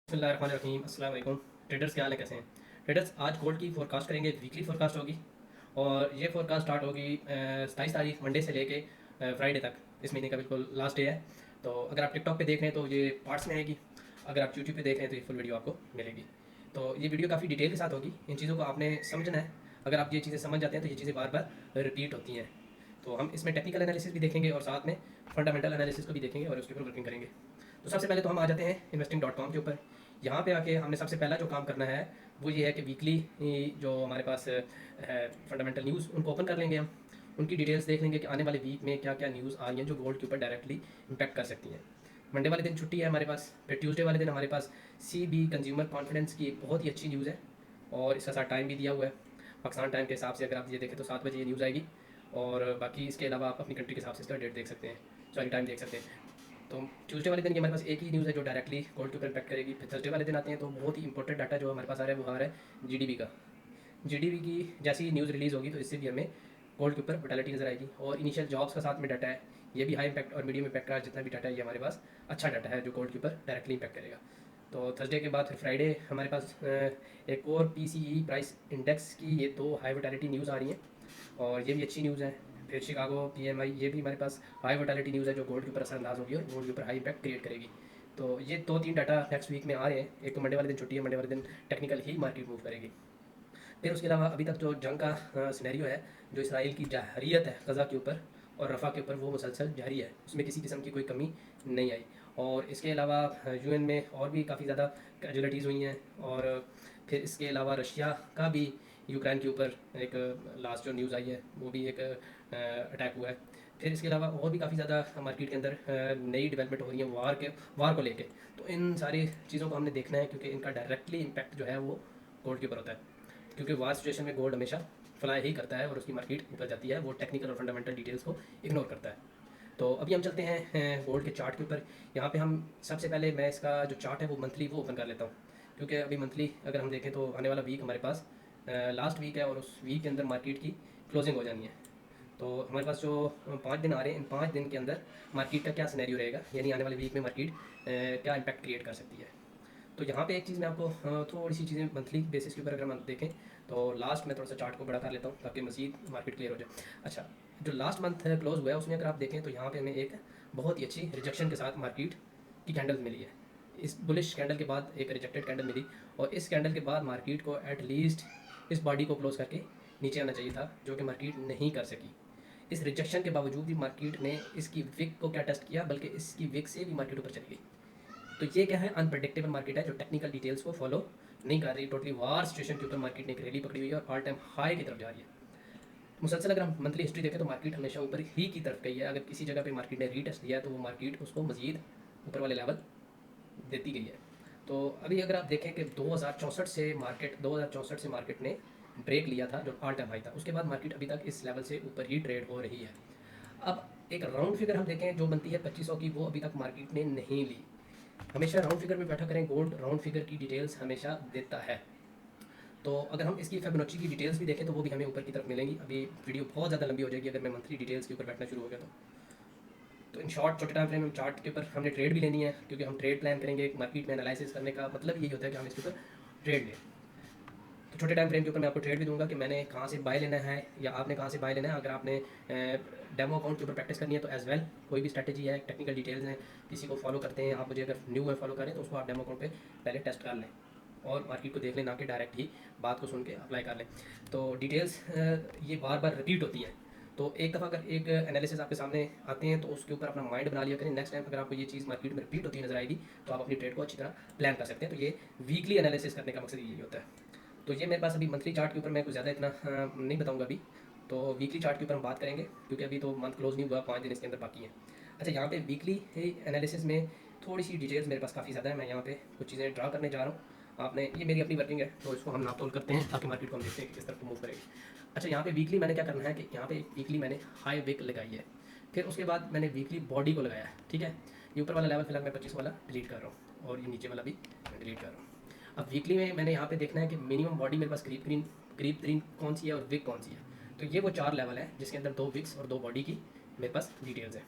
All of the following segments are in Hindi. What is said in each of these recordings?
बिस्मिल्लाहिर्रहमानिर्रहीम। अस्सलाम वालेकुम ट्रेडर्स, क्या हाल है, कैसे हैं ट्रेडर्स। आज गोल्ड की फोरकास्ट करेंगे, वीकली फोरकास्ट होगी और ये फोरकास्ट स्टार्ट होगी 27 तारीख मंडे से लेके फ्राइडे तक। इस महीने का बिल्कुल लास्ट डे है। तो अगर आप टिकटॉक पे देख रहे हैं तो ये पार्ट्स में आएगी, अगर आप यूट्यूब पे देख रहे हैं तो ये फुल वीडियो आपको मिलेगी। तो ये वीडियो काफ़ी डिटेल के साथ होगी, इन चीज़ों को आपने समझना है। अगर आप ये चीज़ें समझ जाते हैं तो ये चीज़ें बार बार रिपीट होती हैं। तो हम इसमें टेक्निकल एनालिसिस भी देखेंगे और साथ में फंडामेंटल एनालिसिस को भी देखेंगे और उसके ऊपर वर्किंग करेंगे। तो सबसे पहले तो हम आ जाते हैं investing.com के ऊपर। यहाँ पे आके हमने सबसे पहला जो काम करना है वो ये है कि वीकली जो हमारे पास है फंडामेंटल न्यूज़, उनको ओपन कर लेंगे हम। उनकी डिटेल्स देख लेंगे कि आने वाले वीक में क्या क्या न्यूज़ आ रही हैं जो गोल्ड के ऊपर डायरेक्टली इम्पैक्ट कर सकती हैं। मंडे वाले दिन छुट्टी है हमारे पास, फिर ट्यूसडे वाले दिन हमारे पास CB कंज्यूमर कॉन्फिडेंस की एक बहुत ही अच्छी न्यूज़ है और इसका साथ टाइम भी दिया हुआ है। पाकिस्तान टाइम के हिसाब से अगर आप ये देखें तो 7 बजे ये न्यूज़ आएगी और बाकी इसके अलावा आप अपनी कंट्री के हिसाब से इसका डेट देख सकते हैं, सॉरी टाइम देख सकते हैं। तो ट्यूसडे वाले दिन ये हमारे पास एक ही न्यूज़ है जो डायरेक्टली गोल्ड के ऊपर इम्पैक्ट करेगी। फिर थर्सडे वाले दिन आते हैं तो बहुत ही इंपॉर्टेंट डाटा जो हमारे पास आ रहा है वो आ रहा है GDP का। GDP की जैसी न्यूज़ रिलीज़ होगी तो इससे भी हमें गोल्ड के ऊपर वोलेटिलिटी नजर आएगी। और इनिशियल जॉब्स का साथ में डाटा है, ये भी हाई इम्पैक्ट और मीडियम इम्पैक्ट का जितना भी डाटा है ये हमारे पास अच्छा डाटा है जो गोल्ड के ऊपर डायरेक्टली इम्पैक्ट करेगा। तो थर्सडे के बाद फिर फ्राइडे हमारे पास एक और PCE प्राइस इंडेक्स की ये दो हाई वोलेटिलिटी न्यूज़ आ रही हैं और ये भी अच्छी न्यूज़ है। फिर शिकागो PMI, ये भी हमारे पास हाई वोलेटिलिटी न्यूज़ है जो गोल्ड के ऊपर असरअंदाज होगी और गोल्ड के ऊपर हाई इम्पैक्ट क्रिएट करेगी। तो ये दो तीन डाटा नेक्स्ट वीक में आ रहे हैं। एक तो मंडे वाले दिन छुट्टी है, मंडे वाले दिन टेक्निकल ही मार्केट मूव करेगी। फिर उसके अलावा अभी तक जो जंग का सिनेरियो है, जो इसराइल की जाहरियत है गज़ा के ऊपर और रफ़ा के ऊपर, वो मुसलसल जारी है, उसमें किसी किस्म की कोई कमी नहीं आई। और इसके अलावा UN में और भी काफ़ी ज़्यादा कैजुअलिटीज़ हुई हैं। और फिर इसके अलावा रशिया का भी यूक्रेन के ऊपर एक लास्ट जो न्यूज़ आई है वो भी एक अटैक हुआ है। फिर इसके अलावा और भी काफ़ी ज़्यादा मार्केट के अंदर नई डेवलपमेंट हो रही है वार को लेके। तो इन सारी चीज़ों को हमने देखना है क्योंकि इनका डायरेक्टली इम्पैक्ट जो है वो गोल्ड के ऊपर होता है। क्योंकि वार सिचुएशन में गोल्ड हमेशा फ्लाई ही करता है और उसकी मार्केट ऊपर जाती है, वो टेक्निकल और फंडामेंटल डिटेल्स को इग्नोर करता है। तो अभी हम चलते हैं गोल्ड के चार्ट के ऊपर। यहाँ पे हम सबसे पहले मैं इसका जो चार्ट है वो मंथली वो ओपन कर लेता हूँ, क्योंकि अभी मंथली अगर हम देखें तो आने वाला वीक हमारे पास लास्ट वीक है और उस वीक के अंदर मार्केट की क्लोजिंग हो जानी है। तो हमारे पास जो 5 दिन आ रहे हैं, इन 5 दिन के अंदर मार्केट का क्या सिनेरियो रहेगा, यानी आने वाले वीक में मार्केट क्या इम्पैक्ट क्रिएट कर सकती है। तो यहाँ पे एक चीज़ मैं आपको थोड़ी सी चीज़ें मंथली बेसिस के ऊपर अगर हम देखें तो लास्ट में थोड़ा सा चार्ट को बड़ा कर लेता हूँ ताकि मज़ीद मार्केट क्लियर हो जाए। अच्छा, जो लास्ट मंथ क्लोज हुआ है उसमें अगर आप देखें तो यहाँ पे हमें एक बहुत ही अच्छी रिजेक्शन के साथ मार्केट की कैंडल मिली है। इस बुलिश कैंडल के बाद एक रिजेक्टेड कैंडल मिली और इस कैंडल के बाद मार्केट को एटलीस्ट इस बॉडी को क्लोज करके नीचे आना चाहिए था, जो कि मार्केट नहीं कर सकी। इस रिजेक्शन के बावजूद भी मार्केट ने इसकी विक को क्या टेस्ट किया, बल्कि इसकी विक से भी मार्केट ऊपर चली गई। तो ये क्या है, अनप्रडिक्टेबल मार्केट है जो टेक्निकल डिटेल्स को फॉलो नहीं कर रही। टोटली वार सिचुएशन के ऊपर मार्केट ने एक रैली पकड़ी हुई है और ऑल टाइम हाई की तरफ जा रही है। मुसलसल अगर हम मंथली हिस्ट्री देखें तो मार्केट हमेशा ऊपर ही की तरफ गई है। अगर किसी जगह पे मार्केट ने रीटेस्ट दिया है तो वो मार्केट उसको मजीद ऊपर वाले लेवल देती गई है। तो अभी अगर आप देखें कि 2064 से मार्केट ने ब्रेक लिया था जो ऑल टाइम हाई था, उसके बाद मार्केट अभी तक इस लेवल से ऊपर ही ट्रेड हो रही है। अब एक राउंड फिगर हम देखें जो बनती है 2500 की, वो अभी तक मार्केट ने नहीं ली। हमेशा राउंड फिगर में बैठा करें, गोल्ड राउंड फिगर की डिटेल्स हमेशा देता है। तो अगर हम इसकी फिबोनाची की डिटेल्स भी देखें तो वो भी हमें ऊपर की तरफ मिलेंगी। अभी वीडियो बहुत ज़्यादा लंबी हो जाएगी अगर मैं मंथली डिटेल्स के ऊपर बैठना शुरू हो गया तो इन शॉर्ट छोटे टाइम फ्रेम में चार्ट के ऊपर हमने ट्रेड भी लेनी है, क्योंकि हम ट्रेड प्लान करेंगे। मार्केट में एनालिसिस करने का मतलब यही होता है कि हम इसके ऊपर ट्रेड लें। तो छोटे टाइम फ्रेम के ऊपर मैं आपको ट्रेड भी दूंगा कि मैंने कहाँ से बाय लेना है या आपने कहाँ से बाय लेना है। अगर आपने डेमो अकाउंट के ऊपर प्रैक्टिस करनी है तो एज वेल कोई भी स्ट्रैटेजी है, टेक्निकल डिटेल्स हैं, किसी को फॉलो करते हैं आप, मुझे अगर न्यू में फॉलो करें तो उसको आप डेमो अकाउंट पे पहले टेस्ट कर लें और मार्केट को देख लें, ना कि डायरेक्ट ही बात को सुन के अप्लाई कर लें। तो डिटेल्स ये बार बार रिपीट होती है। तो एक दफ़ा अगर एक एनालिसिस आपके सामने आते हैं तो उसके ऊपर अपना माइंड बना लिया करें। नेक्स्ट टाइम अगर आपको ये चीज़ मार्केट में रिपीट होती नजर आएगी तो आप अपनी ट्रेड को अच्छी तरह प्लान कर सकते हैं। तो ये वीकली एनालिसिस करने का मकसद यही होता है। तो ये मेरे पास अभी मंथली चार्ट के ऊपर मैं कुछ ज़्यादा इतना नहीं बताऊंगा अभी। तो वीकली चार्ट के ऊपर हम बात करेंगे क्योंकि अभी तो मंथ क्लोज नहीं हुआ, 5 दिन इसके अंदर बाकी हैं। अच्छा, यहाँ पे वीकली एनालिसिस में थोड़ी सी डिटेल्स मेरे पास काफ़ी ज़्यादा है। मैं यहाँ पे कुछ चीज़ें ड्रा करने जा रहा हूँ। आपने, ये मेरी अपनी वर्किंग है तो इसको हम नाप तोल करते हैं ताकि मार्केट को हम देखते हैं कि किस तरफ मूव करेगी। अच्छा, यहाँ पे वीकली मैंने क्या करना है कि यहाँ पे वीकली मैंने हाई विक लगाई है, फिर उसके बाद मैंने वीकली बॉडी को लगाया है। ठीक है, ये ऊपर वाला लेवल फिलहाल मैं 25 वाला डिलीट कर रहा हूँ और ये नीचे वाला भी डिलीट कर रहा हूँ। अब वीकली में मैंने यहाँ पे देखना है कि मिनिमम बॉडी मेरे पास करीब ग्रीन कौन सी है और विक कौन सी है। तो ये वो 4 लेवल है जिसके अंदर 2 विक्स और 2 बॉडी की मेरे पास डिटेल्स है।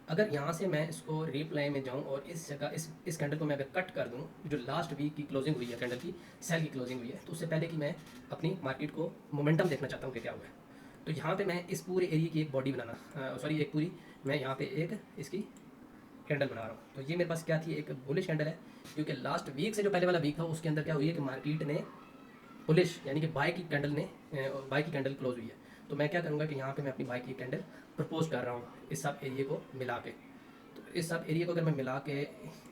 अगर यहाँ से मैं इसको रिप्लाई में जाऊँ और इस जगह इस कैंडल को मैं अगर कट कर दूँ, जो लास्ट वीक की क्लोजिंग हुई है कैंडल की, सेल की क्लोजिंग हुई है, तो उससे पहले कि मैं अपनी मार्केट को मोमेंटम देखना चाहता हूँ कि क्या हुआ है, तो यहाँ पे मैं इस पूरे एरिया की एक बॉडी बनाना सॉरी एक पूरी मैं यहाँ पे एक इसकी कैंडल बना रहा हूँ। तो ये मेरे पास क्या थी, एक बुलिश कैंडल है, क्योंकि लास्ट वीक से जो पहले वाला वीक था उसके अंदर क्या हुई है कि मार्केट ने बुलिश यानी कि बाय की कैंडल क्लोज हुई है। तो मैं क्या करूँगा कि यहाँ पे मैं अपनी बाय की कैंडल प्रपोज कर रहा हूँ इस सब एरिया को मिला के। तो इस सब एरिया को अगर मैं मिला के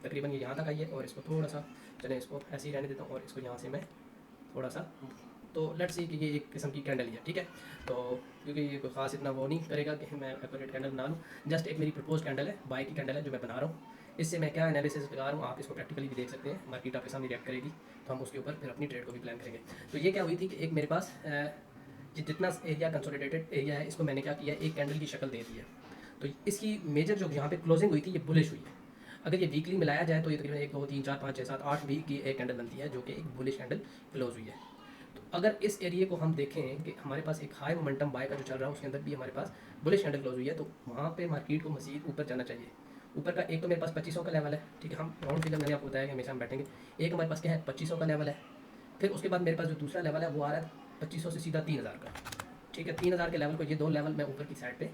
तकरीबन ये यहाँ तक आई है, और इसको थोड़ा सा चले इसको ऐसे ही रहने देता हूँ, और इसको यहाँ से मैं थोड़ा सा, तो लेट्स सी कि ये एक किस्म की कैंडल ही है, ठीक है। तो क्योंकि ये कोई ख़ास इतना वो नहीं करेगा कि मैं एक्यूरेट कैंडल बना लूँ, जस्ट एक मेरी प्रपोज कैंडल है, बाय की कैंडल है जो मैं बना रहा हूँ। इससे मैं क्या एनालिसिस लगा रहा हूँ, आप इसको प्रैक्टिकली भी देख सकते हैं, मार्केट आपके सामने रिएक्ट करेगी तो हम उसके ऊपर फिर अपनी ट्रेड को भी प्लान करेंगे। तो ये क्या हुई थी कि एक मेरे पास जितना एरिया कंसोलिडेटेड एरिया है, इसको मैंने क्या किया, एक कैंडल की शक्ल दे दी है। तो इसकी मेजर जो यहाँ पे क्लोजिंग हुई थी ये बुलिश हुई है। अगर ये वीकली मिलाया जाए तो ये तकरीबन 1 2 3 4 5 6 7 8 वीक की एक कैंडल बनती है, जो कि एक बुलिश कैंडल क्लोज हुई है। तो अगर इस एरिया को हम देखें कि हमारे पास एक हाई मोमेंटम बाय का जो चल रहा है उसके अंदर भी हमारे पास बुलिश कैंडल क्लोज हुई है, तो वहाँ पे मार्केट को मज़ीद ऊपर जाना चाहिए। ऊपर का एक तो मेरे पास 2500 का लेवल है, ठीक है, हम राउंड फिगर मैंने आपको बताया कि हमेशा हम बैठेंगे। एक हमारे पास क्या है 2500 का लेवल है, फिर उसके बाद मेरे पास जो दूसरा लेवल है वो आ रहा है 2500 से सीधा 3000 का, ठीक है। 3000 के लेवल को, ये दो लेवल मैं ऊपर की साइड पे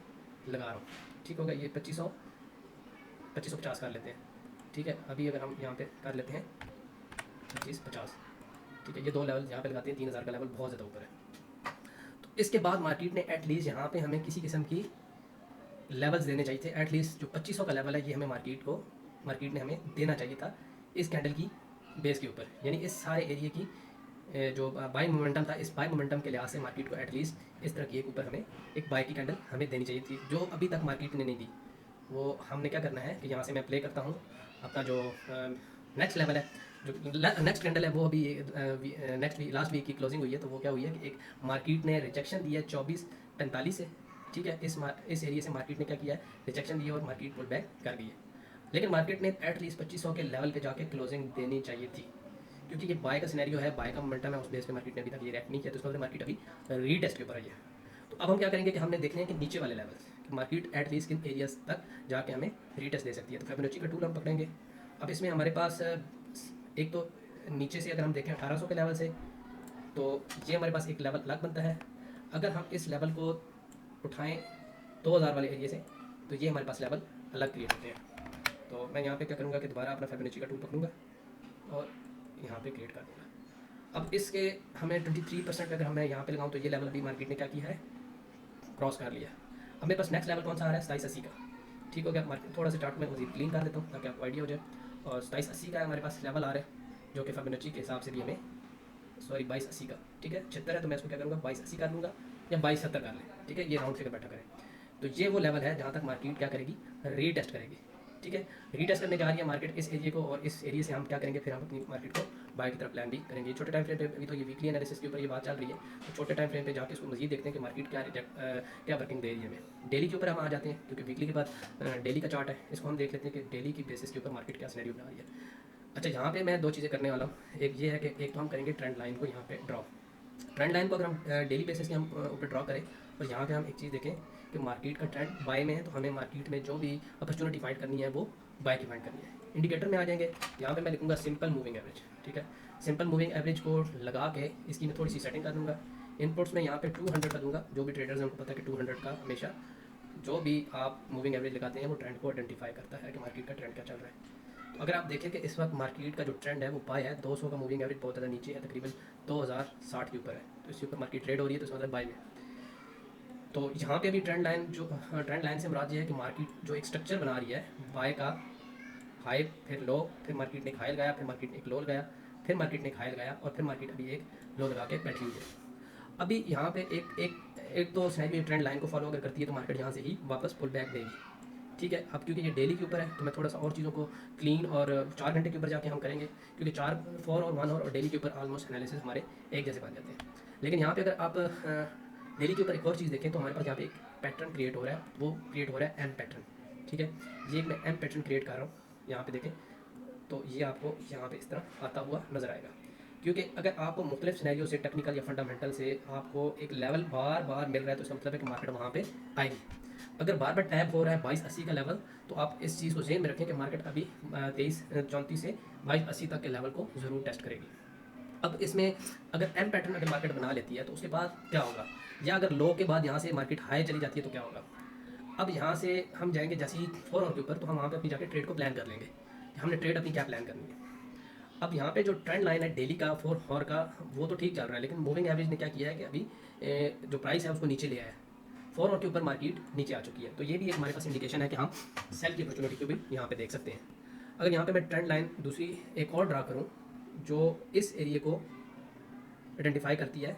लगा रहा हूँ, ठीक होगा। ये 2550 कर लेते हैं, ठीक है। अभी अगर हम यहाँ पे कर लेते हैं 2550, ठीक है, ये दो लेवल यहाँ पे लगाते हैं, 3000 का लेवल बहुत ज़्यादा ऊपर है। तो इसके बाद मार्केट ने एटलीस्ट यहाँ पे हमें किसी किस्म की लेवल्स देने चाहिए थे, एटलीस्ट जो 2500 का लेवल है ये हमें मार्केट ने हमें देना चाहिए था इस कैंडल की बेस के ऊपर, यानी इस सारे एरिया की जो बाई मोमेंटम था, इस बाई मोमेंटम के लिहाज से मार्केट को एटलीस्ट इस तरह की एक ऊपर हमें एक बाई की कैंडल हमें देनी चाहिए थी, जो अभी तक मार्केट ने नहीं दी। वो हमने क्या करना है कि यहाँ से मैं प्ले करता हूँ अपना जो नेक्स्ट लेवल है, जो नेक्स्ट कैंडल है वो अभी लास्ट वीक की क्लोजिंग हुई है। तो वो क्या हुई है कि एक मार्केट ने रिजेक्शन दिया है 2445 से, ठीक है। इस एरिया से मार्केट ने क्या किया है, रिजेक्शन दिया और मार्केट पुल बैक कर गई है। लेकिन मार्केट ने एटलीस्ट 2500 के लेवल पे जाके क्लोजिंग देनी चाहिए थी, क्योंकि ये बाय का सिनेरियो है, बाय का मोमेंटम है, उस बेस पे मार्केट ने अभी तक ये रिएक्ट नहीं किया, तो इसका मतलब मार्केट अभी रीटेस्ट के ऊपर आई है। तो अब हम क्या करेंगे कि हमने देखने हैं कि नीचे वाले लेवल कि मार्केट एटलीस्ट किन एरियाज तक जाके हमें रीटेस्ट दे सकती है। तो फिबोनाची का टूल हम पकड़ेंगे। अब इसमें हमारे पास एक तो नीचे से अगर हम देखें 1800 के लेवल से, तो ये हमारे पास एक लेवल अलग बनता है। अगर हम इस लेवल को उठाएं 2000 वाले एरिया से, तो ये हमारे पास लेवल अलग क्रिएट होते हैं। तो मैं यहाँ पे क्या करूँगा कि दोबारा अपना फिबोनाची का टूल पकड़ूँगा और यहाँ पे क्रिएट कर दूँगा। अब इसके हमें 23% अगर मैं यहाँ पे लगाऊँ तो ये लेवल भी मार्केट ने क्या किया है, क्रॉस कर लिया। अब मेरे पास नेक्स्ट लेवल कौन सा आ रहा है, 2780 का, ठीक हो गया। मार्केट थोड़ा सा चार्ट में मजीद क्लीन कर देता हूँ ताकि आपको आइडिया हो जाए। और 2780 का हमारे पास लेवल आ रहा है, जो कि फिबोनाची के हिसाब से भी हमें 2280 का, ठीक है। 76 है तो मैं इसको क्या करूँगा 2280 कर लूँगा, या 2270 कर लें, ठीक है। ये राउंड फिगर बैठा करें। तो ये वो लेवल है जहाँ तक मार्केट क्या करेगी, रीटेस्ट करेगी, ठीक है। रीटेस्ट करने जा रही है मार्केट इस एरिया को, और इस एरिया से हम क्या करेंगे, फिर हम अपनी मार्केट को बाय की तरफ प्लान भी करेंगे। छोटे टाइम फ्रेम पे, अभी तो ये वीकली एनालिसिस के ऊपर ये बात चल रही है, तो छोटे टाइम फ्रेम पे जाके इसको मजीद देखते हैं कि मार्केट क्या वर्किंग दे रही है हमें। डेली के ऊपर हम आ जाते हैं, क्योंकि वीकली के बाद डेली का चार्ट है, इसको हम देख लेते हैं कि डेली की बेसिस के ऊपर मार्केट क्या सिनेरियो बना रही है। अच्छा, यहाँ पे मैं दो चीज़ें करने वाला हूँ। एक ये है कि एक तो हम करेंगे ट्रेंड लाइन को यहाँ पे ड्रॉ। ट्रेंड लाइन को अगर हम डेली बेसिस के हम ऊपर ड्रॉ करें, और यहाँ पे हम एक चीज़ देखें कि मार्केट का ट्रेंड बाय में है, तो हमें मार्केट में जो भी अपॉर्चुनिटी फाइंड करनी है वो बाय की फाइंड करनी है। इंडिकेटर में आ जाएंगे, यहाँ पे मैं लिखूँगा सिंपल मूविंग एवरेज, ठीक है। सिंपल मूविंग एवरेज को लगा के इसकी मैं थोड़ी सी सेटिंग कर दूँगा। इनपुट्स में यहाँ पे 200 का दूँगा। जो भी ट्रेडर्स हैं उनको पता है कि 200 का हमेशा जो भी आप मूविंग एवरेज लगाते हैं वो ट्रेंड को आइडेंटिफाई करता है कि मार्केट का ट्रेंड क्या चल रहा है। तो अगर आप देखें कि इस वक्त मार्केट का जो ट्रेंड है वो बाय है, 200 का मूविंग एवरेज बहुत ज़्यादा नीचे है, तकरीबन 2060 के ऊपर है, तो इसके ऊपर मार्केट ट्रेड हो रही है, तो इसका मतलब बाय में। तो यहाँ पे अभी ट्रेंड लाइन से मुराद ये है कि मार्केट जो एक स्ट्रक्चर बना रही है बाय का, हाई फिर लो, फिर मार्केट ने एक हाई लगाया, फिर मार्केट ने एक लो लगाया, फिर मार्केट ने एक हाई लगाया, और फिर मार्केट अभी एक लो लगा के बैठी हुई है। अभी यहाँ पे एक तो सिनेरियो ट्रेंड लाइन को फॉलो अगर करती है तो मार्केट यहाँ से ही वापस पुल बैक देगी, ठीक है। अब क्योंकि ये डेली के ऊपर है तो मैं थोड़ा सा और चीज़ों को क्लीन और 4 घंटे के ऊपर जाके हम करेंगे, क्योंकि 4 और 1 और डेली के ऊपर ऑलमोस्ट एनालिसिस हमारे एक जैसे बन जाते हैं। लेकिन यहाँ पे अगर आप डेली के ऊपर एक और चीज़ देखें तो हमारे पास यहाँ पे एक पैटर्न क्रिएट हो रहा है, वो क्रिएट हो रहा है एम पैटर्न, ठीक है। ये एक मैं एम पैटर्न क्रिएट कर रहा हूँ, यहाँ पे देखें तो ये आपको यहाँ पे इस तरह आता हुआ नज़र आएगा। क्योंकि अगर आपको मुख्तलिफ सिनेरियो से, टेक्निकल या फंडामेंटल से आपको एक लेवल बार बार मिल रहा है, तो इसका मतलब है कि मार्केट वहाँ पे आएगी। अगर बार बार टैप हो रहा है 2280 का लेवल, तो आप इस चीज़ को ज़हन में रखें कि मार्केट अभी 2334 से 2280 तक के लेवल को ज़रूर टेस्ट करेगी। अब इसमें अगर एम पैटर्न अगर मार्केट बना लेती है तो उसके बाद क्या होगा, या अगर लो के बाद यहाँ से मार्केट हाई चली जाती है तो क्या होगा। अब यहाँ से हम जाएंगे जैसे ही 4 आवर के ऊपर, तो हम वहाँ पे अपनी जाके ट्रेड को प्लान कर लेंगे कि हमने ट्रेड अपनी क्या प्लान करनी है। अब यहाँ पे जो ट्रेंड लाइन है डेली का 4 आवर का, वो तो ठीक चल रहा है, लेकिन मूविंग एवरेज ने क्या किया है कि अभी जो प्राइस है उसको नीचे ले आया है। 4 आवर के ऊपर मार्केट नीचे आ चुकी है, तो ये भी एक हमारे पास इंडिकेशन है कि हम सेल की अपॉर्चुनिटी को भी यहाँ पे देख सकते हैं। अगर यहाँ पे मैं ट्रेंड लाइन दूसरी एक और ड्रा करूँ जो इस एरिए को आइडेंटिफाई करती है,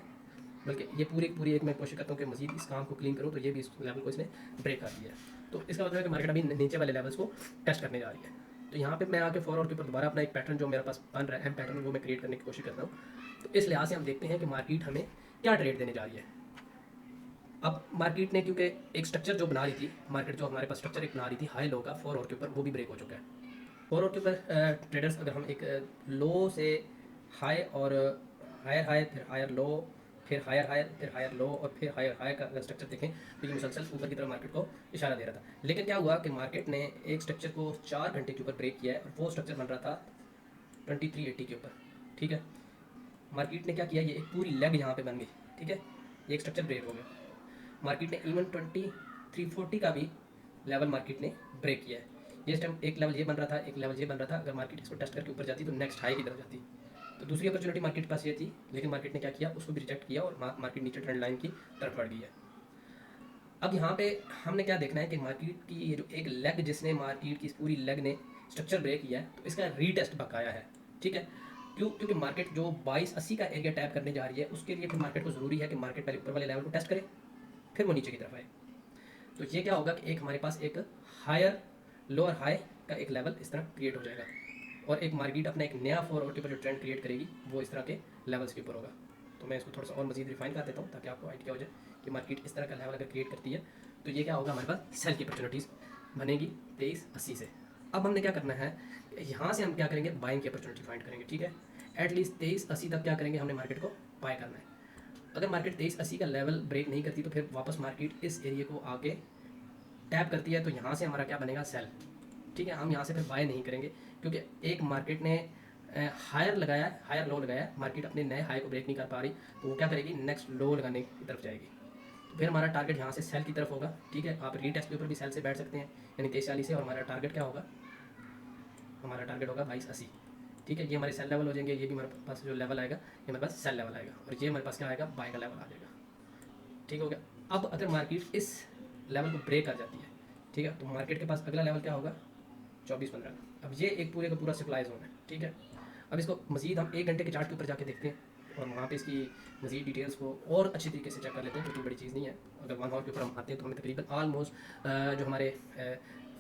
बल्कि ये पूरी एक मैं कोशिश करता हूँ कि मजीद इस काम को क्लीन करूँ, तो ये भी इस लेवल को इसने ब्रेक कर दिया है। तो इसका मतलब है कि मार्केट अभी नीचे वाले लेवल्स को टेस्ट करने जा रही है। तो यहाँ पे मैं आके 4 आवर के ऊपर दोबारा अपना एक पैटर्न जो मेरे पास बन रहा है, एम पैटर्न, वो मैं क्रिएट करने की कोशिश करता हूँ। तो इस लिहाज से हम देखते हैं कि मार्केट हमें क्या ट्रेड देने जा रही है। अब मार्केट ने क्योंकि एक स्ट्रक्चर जो बना रही थी, मार्केट जो हमारे पास स्ट्रक्चर एक बना रही थी हाई लो का 4 आवर के ऊपर, वो भी ब्रेक हो चुका है। 4 आवर के ऊपर ट्रेडर्स अगर हम एक लो से हाई और हायर हाई, फिर हायर लो, फिर हायर हायर, फिर हायर लो और फिर हायर हाई का स्ट्रक्चर देखें तो ये मुसलसल ऊपर की तरफ मार्केट को इशारा दे रहा था। लेकिन क्या हुआ कि मार्केट ने एक स्ट्रक्चर को 4 घंटे के ऊपर ब्रेक किया है और वो स्ट्रक्चर बन रहा था 2380 के ऊपर। ठीक है, मार्केट ने क्या किया, ये एक पूरी लेग यहाँ पे बन गई। ठीक है, ये एक स्ट्रक्चर ब्रेक हो गया। मार्केट ने इवन 2340 का भी लेवल मार्केट ने ब्रेक किया है। ये टाइम एक लेवल ये बन रहा था, एक लेवल ये बन रहा था। अगर मार्केट इसको टेस्ट करके ऊपर जाती तो नेक्स्ट हाई की तरफ जाती। तो दूसरी अपॉर्चुनिटी मार्केट के पास ये थी, लेकिन मार्केट ने क्या किया, उसको भी रिजेक्ट किया और मार्केट नीचे ट्रेंड लाइन की तरफ बढ़ गई है। अब यहाँ पे हमने क्या देखना है कि मार्केट की ये जो एक लेग जिसने मार्केट की इस पूरी लेग ने स्ट्रक्चर ब्रेक किया है, तो इसका रीटेस्ट बकाया है। ठीक है, क्योंकि मार्केट जो 2280 का एरिया टैप करने जा रही है, उसके लिए फिर मार्केट को ज़रूरी है कि मार्केट पहले ऊपर वाले लेवल को टेस्ट करे, फिर वो नीचे की तरफ आए। तो ये क्या होगा कि एक हमारे पास एक हायर लोअर हाई का एक लेवल इस तरह क्रिएट हो जाएगा, और एक मार्केट अपना एक नया 4 आवर के ऊपर जो ट्रेंड क्रिएट करेगी वो इस तरह के लेवल्स के ऊपर होगा। तो मैं इसको थोड़ा सा और मजीद रिफाइन कर देता हूँ ताकि आपको आइडिया हो जाए कि मार्केट इस तरह का लेवल अगर क्रिएट करती है तो ये क्या होगा, हमारे पास सेल की अपॉर्चुनिटीज़ बनेगी 2380 से। अब हमने क्या करना है, यहाँ से हम क्या करेंगे, बाइंग की अपॉर्चुनिटी फाइंड करेंगे। ठीक है, एटलीस्ट 2380 तक क्या करेंगे, हमने मार्केट को बाय करना है। अगर मार्केट 2380 का लेवल ब्रेक नहीं करती तो फिर वापस मार्केट इस एरिया को आके टैप करती है, तो यहाँ से हमारा क्या बनेगा, सेल। ठीक है, हम यहाँ से फिर बाय नहीं करेंगे क्योंकि एक मार्केट ने हायर लगाया, हायर लो लगाया, मार्केट अपने नए हाई को ब्रेक नहीं कर पा रही, तो वो क्या करेगी, नेक्स्ट लो लगाने की तरफ जाएगी। तो फिर हमारा टारगेट यहाँ से सेल की तरफ होगा। ठीक है, आप रीटेस्ट के ऊपर भी सेल से बैठ सकते हैं, यानी 2340 से, और हमारा टारगेट क्या होगा, हमारा टारगेट होगा 2280। ठीक है, ये हमारे सेल लेवल हो जाएंगे, ये भी हमारे पास जो लेवल आएगा ये हमारे पास सेल लेवल आएगा, और ये हमारे पास क्या आएगा, बाय का लेवल आ जाएगा। ठीक हो गया। अब अगर मार्केट इस लेवल को ब्रेक कर जाती है, ठीक है, तो मार्केट के पास अगला लेवल क्या होगा, 2415। अब ये एक पूरे का पूरा सप्लाई जोन है। ठीक है, अब इसको मजीद हम 1 घंटे के चार्ट के ऊपर जाके देखते हैं और वहाँ पे इसकी मजीद डिटेल्स को और अच्छी तरीके से चेक कर लेते हैं, क्योंकि बड़ी चीज़ नहीं है। अगर 1 आवर के ऊपर हम आते हैं तो हमें तकरीबन ऑलमोस्ट जो हमारे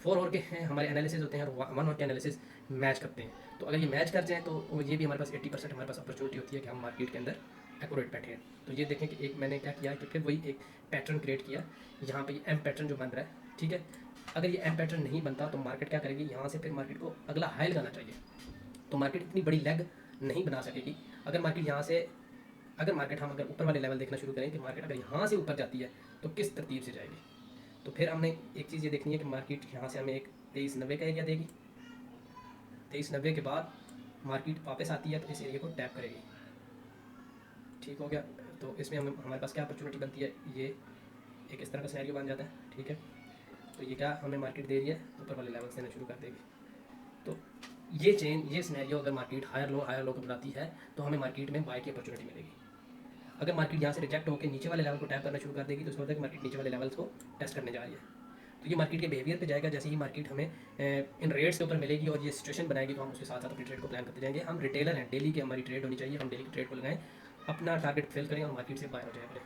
4 आवर के हैं हमारे एनालिसिस होते हैं और 1 आवर के एनालिसिस मैच करते हैं। तो अगर ये मैच कर जाएँ तो ये भी हमारे पास 80% हमारे पास अपॉर्चुनिटी होती है कि हम मार्केट के अंदर एक्यूरेट बैठे हैं। तो ये देखें कि एक मैंने क्या किया कि फिर वही एक पैटर्न क्रिएट किया, यहाँ पे एम पैटर्न जो बन रहा है। ठीक है, अगर ये एम पैटर्न नहीं बनता तो मार्केट क्या करेगी, यहाँ से फिर मार्केट को अगला हाई लगाना चाहिए, तो मार्केट इतनी बड़ी लेग नहीं बना सकेगी। अगर मार्केट यहाँ से हम अगर ऊपर वाले लेवल देखना शुरू करें कि मार्केट अगर यहाँ से ऊपर जाती है तो किस तरतीब से जाएगी, तो फिर हमने एक चीज़ ये देखनी है कि मार्केट यहाँ से हमें एक 2390 का एरिया देगी। 2390 के बाद मार्केट वापस आती है तो इस एरिया को टैप करेगी। ठीक हो गया, तो इसमें हमारे पास क्या अपॉर्चुनिटी बनती है, ये एक इस तरह का सिनेरियो बन जाता है। ठीक है, तो ये क्या हमें मार्केट दे रही है, ऊपर वाले लेवल से देना शुरू कर देगी। तो ये चेन, ये सिनेरियो अगर मार्केट हायर लो को बनाती है तो हमें मार्केट में बाय की अपॉर्चुनिटी मिलेगी। अगर मार्केट यहाँ से रिजेक्ट होकर नीचे वाले लेवल को टैप करना शुरू कर देगी तो उसका मतलब है कि मार्केट नीचे वाले लेवल्स को टेस्ट करने जा रही है। तो ये मार्केट के बिहेवियर पे जाएगा। जैसे ही मार्केट हमें इन रेट्स के ऊपर मिलेगी और ये सिचुएशन बनाएगी तो हम उसके साथ साथ अपनी ट्रेड को प्लान करते जाएंगे। हम रिटेलर हैं, डेली की हमारी ट्रेड होनी चाहिए, हम डेली की ट्रेड को लगाएं, अपना टारगेट फिल करें और मार्केट से बाहर हो जाए करें।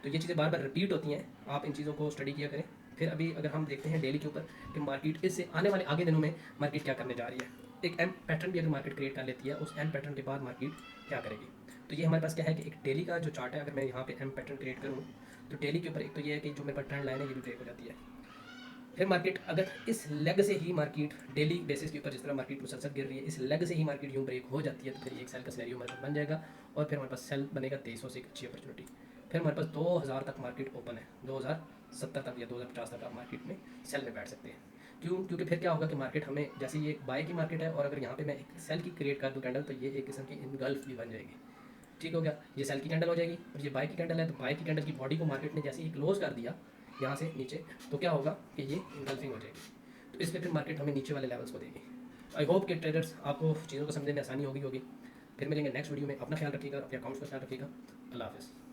तो ये चीज़ें बार बार रिपीट होती हैं, आप इन चीज़ों को स्टडी किया करें। फिर अभी अगर हम देखते हैं डेली के ऊपर कि मार्केट इससे आने वाले आगे दिनों में मार्केट क्या करने जा रही है, एक एम पैटर्न भी अगर मार्केट क्रिएट कर लेती है, उस एम पैटर्न के बाद मार्केट क्या करेगी। तो ये हमारे पास क्या है कि एक डेली का जो चार्ट है, अगर मैं यहाँ पे एम पैटर्न क्रिएट करूँ तो डेली के ऊपर एक तो ये है कि जो मेरे पास ट्रेंड लाइन है ये भी ब्रेक हो जाती है। फिर मार्केट अगर इस लेग से ही मार्केट डेली बेसिस के ऊपर जिस तरह मार्केट मुसलसल गिर रही है, इस लेग से ही मार्केट यूँ ब्रेक हो जाती है तो फिर एक सेल का सिनेरियो हमारे पास बन जाएगा और फिर हमारे पास सेल बनेगा 2300 से एक अच्छी अपॉर्चुनिटी। फिर हमारे पास 2000 तक मार्केट ओपन है, 2000 2070 तक या 2050 तक आप मार्केट में सेल में बैठ सकते हैं। क्यों? क्योंकि फिर क्या होगा कि मार्केट हमें, जैसे ये बाय की मार्केट है और अगर यहाँ पे मैं एक सेल की क्रिएट कर दूँ कैंडल, तो ये एक किस्म की इनगल्फ भी बन जाएगी। ठीक हो गया, ये सेल की कैंडल हो जाएगी और ये बाय की कैंडल है, तो बाय की कैंडल की बॉडी को मार्केट ने जैसे ही क्लोज कर दिया यहाँ से नीचे, तो क्या होगा कि ये इनगल्फिंग हो जाएगी, तो इसलिए फिर मार्केट हमें नीचे वाले लेवल्स को देगी। आई होप कि ट्रेडर्स आपको चीज़ों को समझने में आसानी होगी। फिर मिलेंगे नेक्स्ट वीडियो में। अपना ख्याल रखिएगा, अपने अकाउंट्स का ख्याल रखिएगा। अल्लाह हाफ़िज़।